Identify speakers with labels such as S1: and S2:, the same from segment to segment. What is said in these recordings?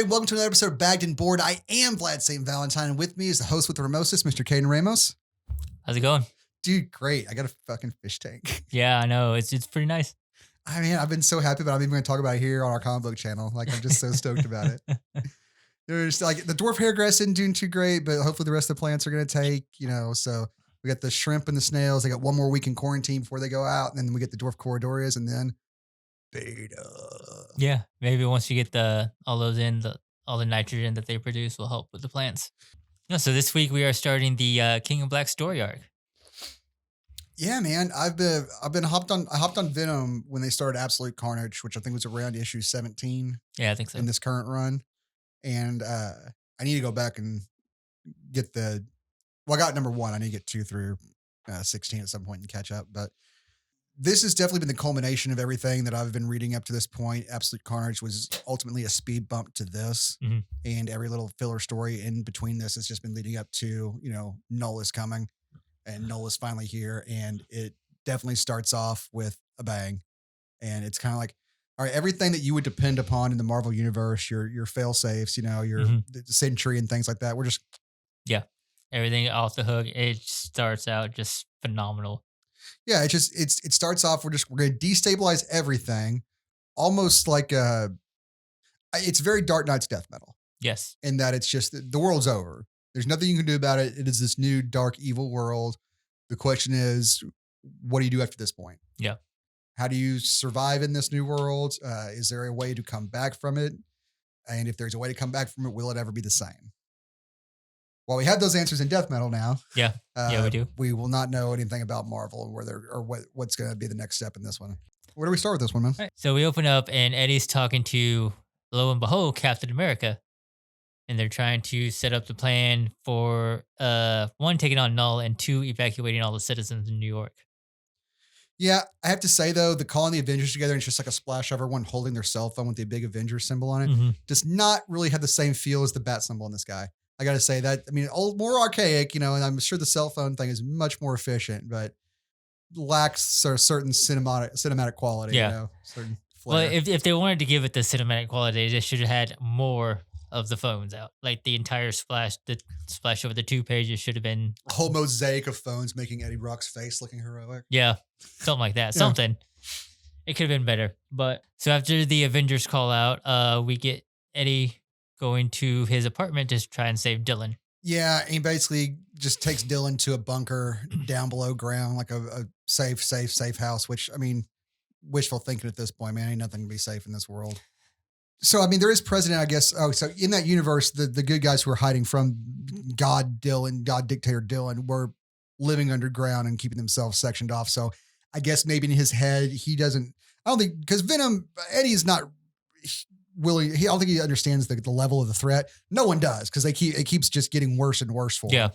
S1: everybody. Welcome to another episode of Bagged and Bored. I am Vlad St. Valentine, and with me is the host with the Ramosis, Mr. Caidan Ramos.
S2: How's it going?
S1: Dude, great. I got a fucking fish tank.
S2: Yeah, I know. It's pretty nice.
S1: I mean, I've been so happy, but I'm even going to talk about it here on our comic book channel. Like, I'm just so stoked about it. There's like the dwarf hairgrass isn't doing too great, but hopefully the rest of the plants are going to take, so we got the shrimp and the snails. They got one more week in quarantine before they go out. And then we get the dwarf corridorias and then beta.
S2: Yeah, maybe once you get all those in, all the nitrogen that they produce will help with the plants. No, so this week we are starting the King of Black story arc.
S1: Yeah, man. I hopped on Venom when they started Absolute Carnage, which I think was around issue 17.
S2: Yeah, I think so.
S1: In this current run. And I need to go back and get I got number 1. I need to get 2 through 16 at some point and catch up. But this has definitely been the culmination of everything that I've been reading up to this point. Absolute Carnage was ultimately a speed bump to this.
S2: Mm-hmm.
S1: And every little filler story in between this has just been leading up to, Knull is coming. And Knull is finally here. And it definitely starts off with a bang. And it's kind of like, all right, everything that you would depend upon in the Marvel universe, your fail safes, your the Sentry and things like that. We're just
S2: everything off the hook. It starts out just phenomenal.
S1: Yeah, it starts off. We're going to destabilize everything, almost like it's very Dark Knight's death metal.
S2: Yes,
S1: in that it's just the world's over. There's nothing you can do about it. It is this new dark evil world. The question is, what do you do after this point?
S2: Yeah.
S1: How do you survive in this new world? Is there a way to come back from it? And if there's a way to come back from it, will it ever be the same? Well, we have those answers in death metal now.
S2: Yeah, we do.
S1: We will not know anything about Marvel or what's going to be the next step in this one. Where do we start with this one, man?
S2: Right. So we open up and Eddie's talking to, lo and behold, Captain America. And they're trying to set up the plan for 1, taking on Knull, and 2, evacuating all the citizens in New York.
S1: Yeah, I have to say, though, the calling the Avengers together and it's just like a splash of everyone holding their cell phone with the big Avengers symbol on it does not really have the same feel as the bat symbol in this guy. I got to say that. I mean, more archaic, and I'm sure the cell phone thing is much more efficient, but lacks a certain cinematic quality.
S2: Yeah.
S1: Certain flair.
S2: Well, if they wanted to give it the cinematic quality, they should have had more of the phones out. Like the entire splash over the 2 pages should have been
S1: a whole mosaic of phones making Eddie Brock's face looking heroic.
S2: Yeah, something like that. Something. It could have been better. But so after the Avengers call out, we get Eddie going to his apartment to try and save Dylan.
S1: Yeah, he basically just takes Dylan to a bunker down below ground, like a safe house, which, I mean, wishful thinking at this point, man. Ain't nothing to be safe in this world. So, I mean, there is precedent, I guess. Oh, so in that universe, the good guys who were hiding from God dictator Dylan, were living underground and keeping themselves sectioned off. So I guess maybe in his head, I don't think, because Venom, Eddie's not willing. I don't think he understands the level of the threat. No one does, because it keeps just getting worse and worse for him.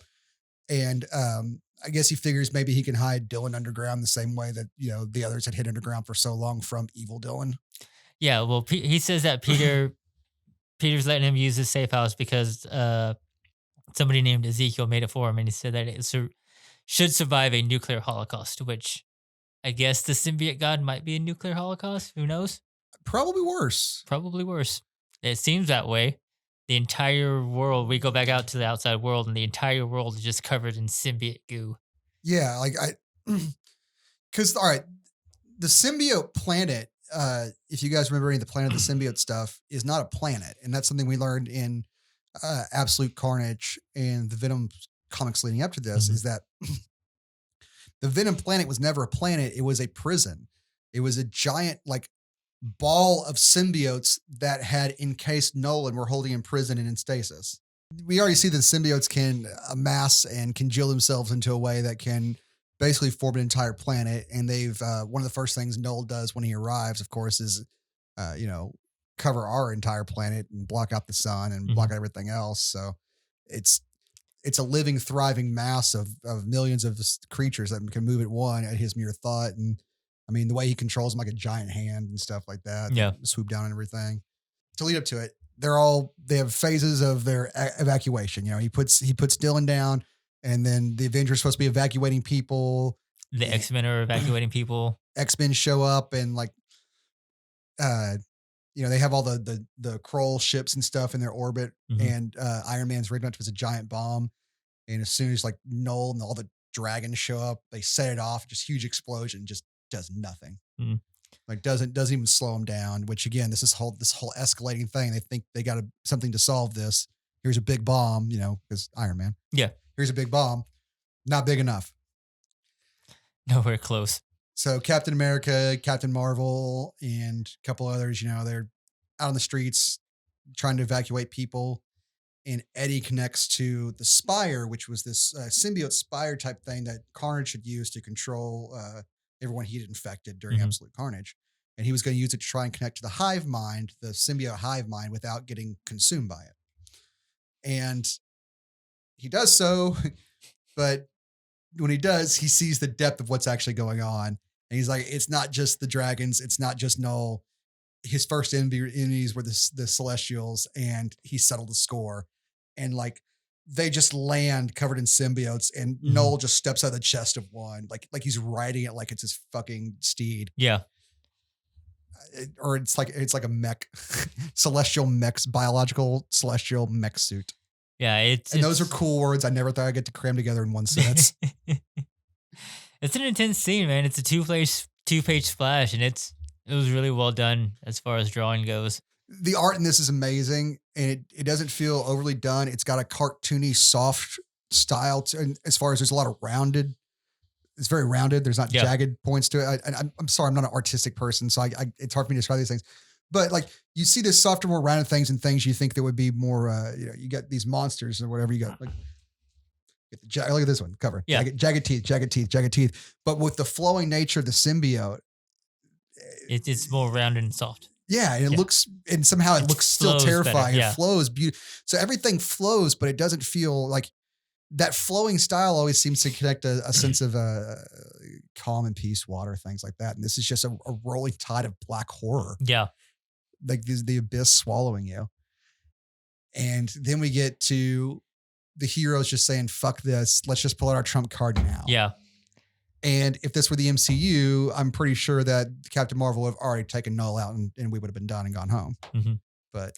S1: And I guess he figures maybe he can hide Dylan underground the same way that, the others had hid underground for so long from evil Dylan.
S2: Yeah, well, he says that Peter's letting him use his safe house because somebody named Ezekiel made it for him, and he said that it should survive a nuclear holocaust, which I guess the symbiote god might be a nuclear holocaust. Who knows?
S1: Probably worse.
S2: It seems that way. The entire world, we go back out to the outside world, and the entire world is just covered in symbiote goo.
S1: Yeah, because, all right, the symbiote planet, if you guys remember any of the Planet of the Symbiote stuff, is not a planet. And that's something we learned in Absolute Carnage and the Venom comics leading up to this, is that the Venom planet was never a planet. It was a prison. It was a giant, ball of symbiotes that had encased Knull and were holding in prison and in stasis. We already see that symbiotes can amass and congeal themselves into a way that can basically form an entire planet. And they've, one of the first things Knull does when he arrives, of course, is, cover our entire planet and block out the sun and block out everything else. So it's a living, thriving mass of millions of creatures that can move at his mere thought. And I mean, the way he controls them like a giant hand and stuff like that.
S2: Yeah.
S1: Swoop down and everything. To lead up to it, they have phases of their evacuation. He puts Dylan down, and then the Avengers are supposed to be evacuating people.
S2: The X-Men are evacuating people.
S1: X-Men show up and they have all the Krull ships and stuff in their orbit,
S2: Mhm.
S1: and Iron Man's rigged up as a giant bomb. And as soon as like Knull and all the dragons show up, they set it off. Just huge explosion, just does nothing.
S2: Mhm.
S1: Like doesn't even slow them down. Which again, this whole escalating thing. They think they got something to solve this. Here's a big bomb, because Iron Man.
S2: Yeah.
S1: Here's a big bomb, not big enough.
S2: Nowhere close.
S1: So Captain America, Captain Marvel, and a couple others, they're out on the streets trying to evacuate people. And Eddie connects to the Spire, which was this symbiote spire type thing that Carnage should use to control everyone he had infected during Absolute Carnage. And he was going to use it to try and connect to the hive mind, the symbiote hive mind, without getting consumed by it. And he does so, but when he does, he sees the depth of what's actually going on. And he's like, it's not just the dragons. It's not just Knull. His first enemies were the Celestials, and he settled the score. And like, they just land covered in symbiotes, and Knull just steps out of the chest of one, like he's riding it like it's his fucking steed.
S2: Yeah.
S1: Or it's like a mech, celestial mechs, biological celestial mech suit.
S2: Yeah,
S1: those are cool words. I never thought I'd get to cram together in one sentence.
S2: It's an intense scene, man. It's a two-page splash, and it was really well done as far as drawing goes.
S1: The art in this is amazing, and it doesn't feel overly done. It's got a cartoony, soft style, and as far as there's a lot of rounded. It's very rounded. There's not jagged points to it. I'm sorry, I'm not an artistic person, so it's hard for me to describe these things. But like, you see this softer, more rounded things and things you think that would be more. You got these monsters or whatever. You got like. Look at this one cover.
S2: Yeah.
S1: Jagged teeth. But with the flowing nature of the symbiote,
S2: it's more rounded and soft.
S1: Yeah, and it looks, and somehow it looks still terrifying.
S2: Better, yeah.
S1: It flows beautiful. So everything flows, but it doesn't feel like that flowing style always seems to connect a sense of calm and peace, water, things like that. And this is just a rolling tide of black horror.
S2: Yeah.
S1: Like the abyss swallowing you. And then we get to the heroes just saying, fuck this. Let's just pull out our trump card now.
S2: Yeah.
S1: And if this were the MCU, I'm pretty sure that Captain Marvel would have already taken Knull out and we would have been done and gone home.
S2: Mm-hmm.
S1: But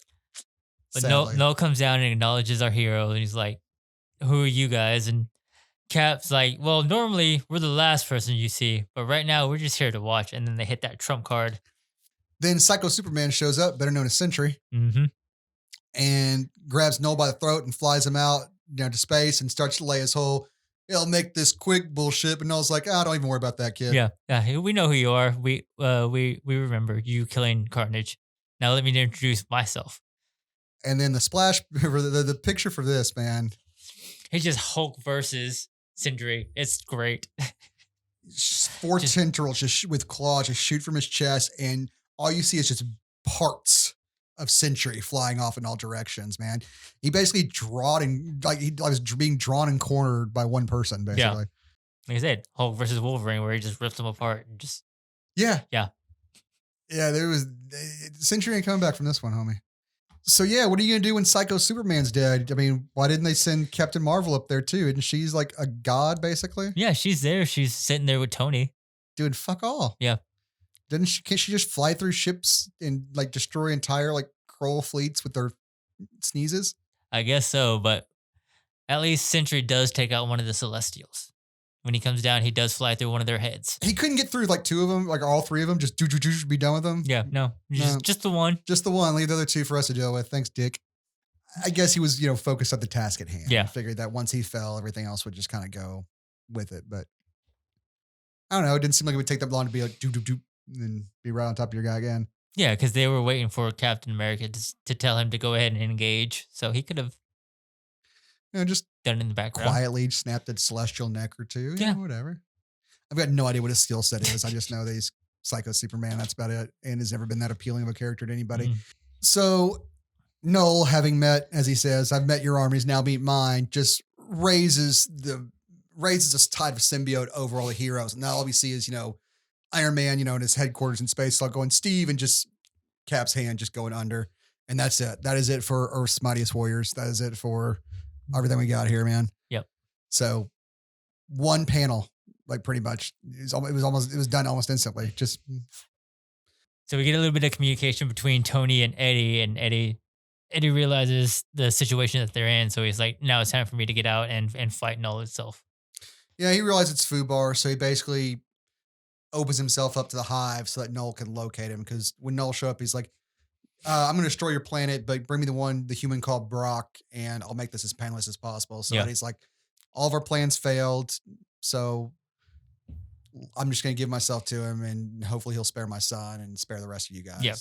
S2: Knull comes down and acknowledges our hero, and he's like, who are you guys? And Cap's like, well, normally we're the last person you see, but right now we're just here to watch. And then they hit that trump card.
S1: Then Psycho Superman shows up, better known as Sentry, and grabs Knull by the throat and flies him out to space and starts to lay his whole, it'll make this quick bullshit. But Knull's like, don't even worry about that, kid.
S2: Yeah. We know who you are. We remember you killing Carnage. Now let me introduce myself.
S1: And then the splash, the picture for this, man.
S2: It's just Hulk versus Sentry. It's great.
S1: Four tendrils just with claws just shoot from his chest, and all you see is just parts of Sentry flying off in all directions, man. He basically he was being drawn and cornered by one person, basically.
S2: Yeah. Like I said, Hulk versus Wolverine, where he just rips them apart and just.
S1: Yeah.
S2: Yeah.
S1: Yeah, Sentry ain't coming back from this one, homie. So yeah, what are you gonna do when Psycho Superman's dead? I mean, why didn't they send Captain Marvel up there too? And she's like a god, basically.
S2: Yeah, she's there. She's sitting there with Tony.
S1: Doing fuck all.
S2: Yeah.
S1: Can't she just fly through ships and like destroy entire like Krull fleets with their sneezes?
S2: I guess so, but at least Sentry does take out one of the Celestials. When he comes down, he does fly through one of their heads.
S1: He couldn't get through like two of them, like all three of them. Just be done with them.
S2: Yeah, no, just the one.
S1: Just the one. Leave the other two for us to deal with. Thanks, Dick. I guess he was, focused on the task at hand.
S2: Yeah,
S1: figured that once he fell, everything else would just kind of go with it. But I don't know. It didn't seem like it would take that long to be like doop, and be right on top of your guy again.
S2: Yeah, because they were waiting for Captain America to tell him to go ahead and engage, so he could have.
S1: Just
S2: done it in the background.
S1: Quietly snapped a celestial neck or two.
S2: Yeah,
S1: whatever. I've got no idea what his skill set is. I just know that he's Psycho Superman. That's about it. And has never been that appealing of a character to anybody. So Knull, having met, as he says, I've met your armies, now meet mine, just raises this tide of symbiote over all the heroes. And now all we see is, Iron Man, in his headquarters in space, like going Steve, and just Cap's hand just going under. And that's it. That is it for Earth's Mightiest Warriors. That is it for everything we got here, man.
S2: Yep.
S1: So one panel, like pretty much, it was done almost instantly. Just
S2: So we get a little bit of communication between Tony and Eddie realizes the situation that they're in. So he's like, now it's time for me to get out and fight Knull itself.
S1: Yeah, he realized it's Fubar, so he basically opens himself up to the hive so that Knull can locate him. Because when Knull show up, he's like, I'm going to destroy your planet, but bring me the human called Brock, and I'll make this as painless as possible. So
S2: Yeah.
S1: Eddie's like, all of our plans failed, so I'm just going to give myself to him, and hopefully he'll spare my son and spare the rest of you guys.
S2: Yep.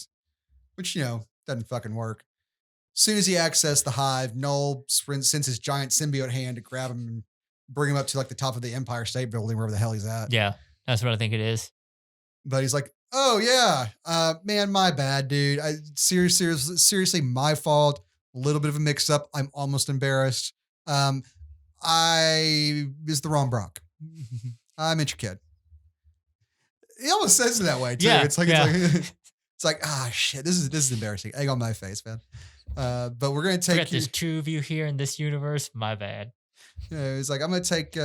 S1: Which, doesn't fucking work. As soon as he accessed the hive, Knull sends his giant symbiote hand to grab him and bring him up to like the top of the Empire State Building, wherever the hell he's at.
S2: Yeah. That's what I think it is.
S1: But he's like, oh yeah, man, my bad, dude. Seriously, my fault. A little bit of a mix up. I'm almost embarrassed. I is the wrong Brock. I meant your kid. He almost says it that way too.
S2: Yeah,
S1: It's like
S2: yeah.
S1: it's like shit. This is embarrassing. Egg on my face, man. But we're gonna
S2: We
S1: take
S2: got this two of you here in this universe. My bad.
S1: he's like, I'm gonna take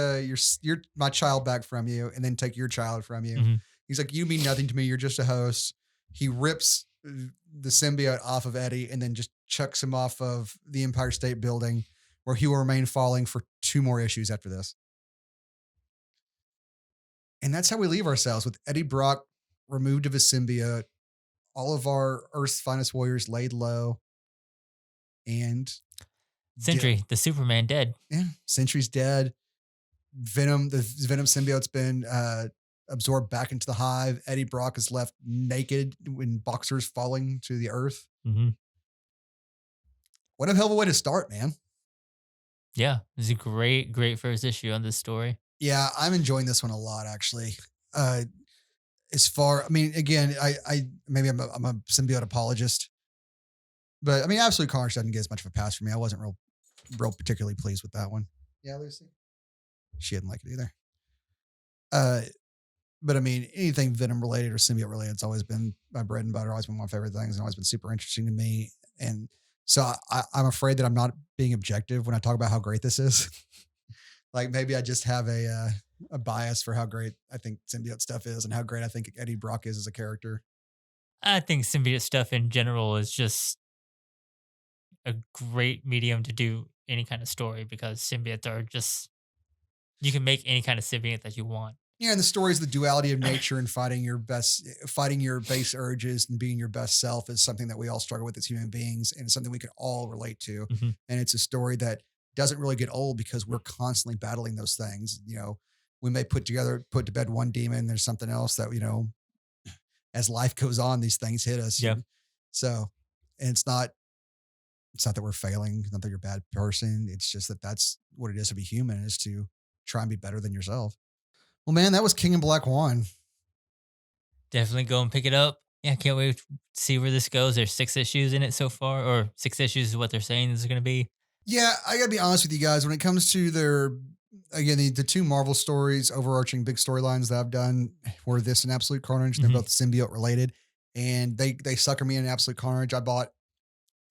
S1: my child back from you, and then take your child from you.
S2: Mhm.
S1: He's like, you mean nothing to me. You're just a host. He rips the symbiote off of Eddie and then just chucks him off of the Empire State Building, where he will remain falling for 2 more issues after this. And that's how we leave ourselves, with Eddie Brock removed of his symbiote, all of our Earth's finest warriors laid low, and
S2: Sentry, the Superman, dead.
S1: Sentry's dead. The Venom symbiote's been absorbed back into the hive. Eddie Brock is left naked in boxers falling to the earth.
S2: Mm-hmm.
S1: What a hell of a way to start, man.
S2: Yeah, it's a great first issue on this story.
S1: Yeah, I'm enjoying this one a lot, actually. Again, maybe I'm a symbiote apologist, but I mean, Absolute Carnage doesn't get as much of a pass for me. I wasn't real particularly pleased with that one. Yeah, Lucy. She didn't like it either. But I mean, anything Venom related or symbiote related, it's always been my bread and butter, always been one of my favorite things, and always been super interesting to me. And so I'm afraid that I'm not being objective when I talk about how great this is. Like maybe I just have a bias for how great I think symbiote stuff is and how great I think Eddie Brock is as a character.
S2: I think symbiote stuff in general is just a great medium to do any kind of story because symbiotes are just, you can make any kind of symbiote that you want.
S1: Yeah, and the story is the duality of nature and fighting your base urges and being your best self is something that we all struggle with as human beings, and it's something we can all relate to.
S2: Mm-hmm.
S1: And it's a story that doesn't really get old because we're constantly battling those things. We may put to bed one demon, there's something else that, as life goes on, these things hit us.
S2: Yeah.
S1: So, and it's not that we're failing, it's not that you're a bad person. It's just that that's what it is to be human, is to try and be better than yourself. Well, man, that was King in Black 1.
S2: Definitely go and pick it up. Yeah, can't wait to see where this goes. There's 6 issues in it so far, or 6 issues is what they're saying is going to be.
S1: Yeah, I gotta be honest with you guys. When it comes to the 2 Marvel stories, overarching big storylines that I've done were this and Absolute Carnage. They're both symbiote related, and they sucker me in Absolute Carnage. I bought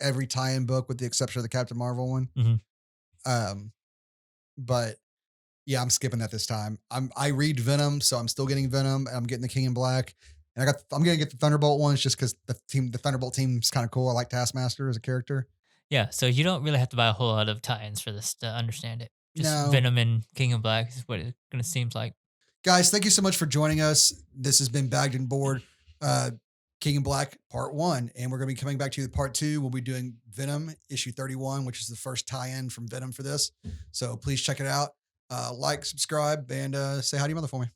S1: every tie-in book with the exception of the Captain Marvel one.
S2: Mm-hmm.
S1: But yeah, I'm skipping that this time. I read Venom, so I'm still getting Venom, and I'm getting the King in Black, and I'm gonna get the Thunderbolt ones just because the Thunderbolt team's kind of cool. I like Taskmaster as a character.
S2: Yeah, so you don't really have to buy a whole lot of tie-ins for this to understand it. Just
S1: No.
S2: Venom and King in Black is what it kind of seems like.
S1: Guys, thank you so much for joining us. This has been Bagged and Board, King in Black Part 1, and we're going to be coming back to you with Part 2. We'll be doing Venom issue 31, which is the first tie-in from Venom for this. So please check it out. Like, subscribe, and say hi to your mother for me.